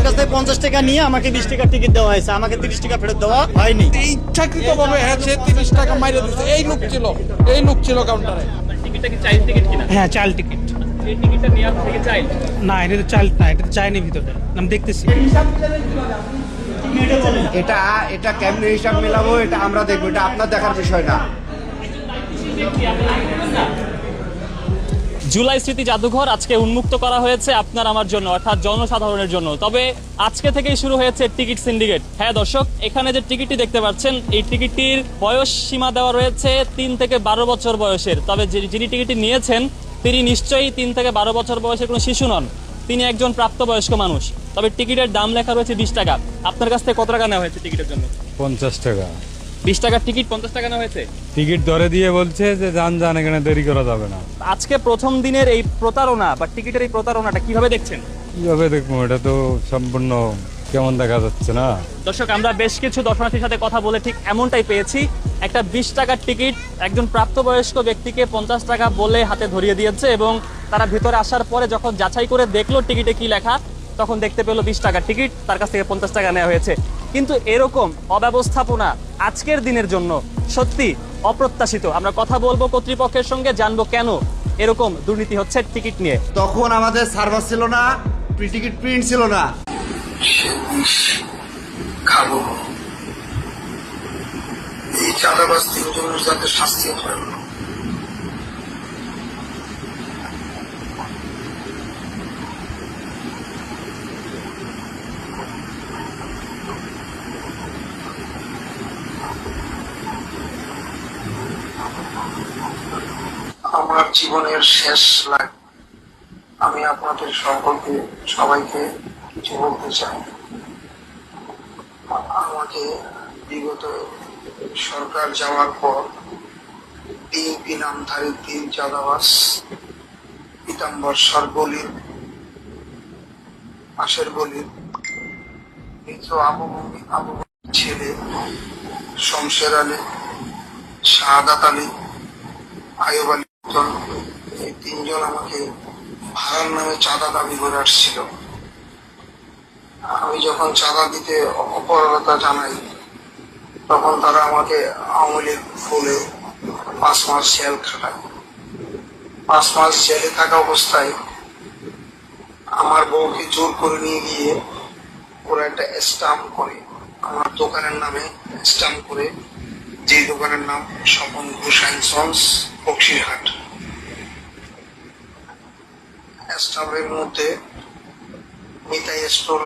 কাছ থেকে 50 টাকা নিয়ে আমাকে 20 টাকা টিকিট দেওয়া হয়েছে, আমাকে 30 টাকা ফেরত দেওয়া হয়নি। ইচ্ছাকৃত ভাবে হ্যাঁ সে 30 টাকা মাইরে দিচ্ছে। এই লোক ছিল কাউন্টারে। টিকিটটা কি চাইল্ড টিকিট কিনা? হ্যাঁ, চাইল্ড টিকিট। এই টিকিটটা নেওয়া থেকে চাইল্ড? না, এটা তো চাইল্ড না, এটা তো চাইনি ভিতরে, আমি দেখতেছি। এটা কেমনে হিসাব মেলাবো এটা আমরা দেখবো, এটা আপনার দেখার বিষয় না। জুলাই স্মৃতি জাদুঘর আজকে উন্মুক্ত করা হয়েছে আপনার আমার জন্য, অর্থাৎ জনসাধারণের জন্য। তবে আজকে থেকেই শুরু হয়েছে টিকিট সিন্ডিকেট। হ্যাঁ দর্শক, এখানে যে টিকিটটি দেখতে পাচ্ছেন এই টিকিটটির বয়স সীমা দেওয়া রয়েছে 3 থেকে 12 বছর বয়সের। তবে যিনি টিকিটটি নিয়েছেন তিনি নিশ্চয়ই 3 থেকে 12 বছর বয়সের কোনো শিশু নন, তিনি একজন প্রাপ্তবয়স্ক মানুষ। তবে টিকিটের দাম লেখা রয়েছে 20 টাকা। আপনার কাছ থেকে কত টাকা নেওয়া হয়েছে টিকিটের জন্য? 50 টাকা। 20 টাকার টিকিট 50 টাকা নেওয়া হয়েছে। টিকিট ধরে দিয়ে বলছে যে যান এখানে দেরি করা যাবে না। আজকে প্রথম দিনের এই প্রতারণা বা টিকিটের এই প্রতারণাটা কিভাবে দেখছেন? কিভাবে দেখবো, এটা তো সম্পূর্ণ কেমন দেখা যাচ্ছে না। দর্শক, আমরা বেশ কিছু দর্শনার্থীর সাথে কথা বলে ঠিক এমনটাই পেয়েছি। একটা 20 টাকার টিকিট একজন প্রাপ্তবয়স্ক ব্যক্তিকে 50 টাকা বলে হাতে ধরিয়ে দিয়েছে এবং তারা ভিতরে আসার পরে যখন যাচাই করে দেখলো টিকিটে কি লেখা, তখন দেখতে পেলো 20 টাকার টিকিট, তার কাছ থেকে 50 টাকা নেওয়া হয়েছে। কিন্তু এরকম অব্যবস্থাপনা আজকের দিনের জন্য সত্যি অপ্রত্যাশিত। আমরা কথা বলবো কর্তৃপক্ষের সঙ্গে, জানবো কেন এরকম দুর্নীতি হচ্ছে টিকিট নিয়ে। তখন আমাদের সার্ভার ছিল না, টিকিট প্রিন্ট ছিল না। খাবো এই চাঁদাবাজ তিনজনের যাতে শাস্তি হয়। আমার জীবনের শেষ লাইফ, আমি আপনাদের সকলকে সবাইকে কিছু বলতে চাই। আমাকে বিগত সরকার যাওয়ার পর বিএনপি নামধারী 3 চাঁদাবাজ পীতাম্বর সরগলির পাশের গলির মৃত আবু ছেলে শমশের আলী, শাহাদাত আলী, আয়ুব আলী, এই 3 জন আমাকে ভাড়ার নামে চাঁদা দাবি করে আসছিল। আমি যখন চাঁদা দিতে অপরতা জানাই তখন তারা আমাকে আওয়ামী লীগ বলে 5 মাস জেল খাটায়। 5 মাস জেলে থাকা অবস্থায় আমার বউকে জোর করে নিয়ে গিয়ে ওরা একটা স্টাম্প করে আমার দোকানের নামে স্টাম্প করে, যে দোকানের নাম স্বপন ঘোষ অ্যান্ড সন্স, বক্সিরহাট। স্টাম্পের মধ্যে মিতাই স্টোর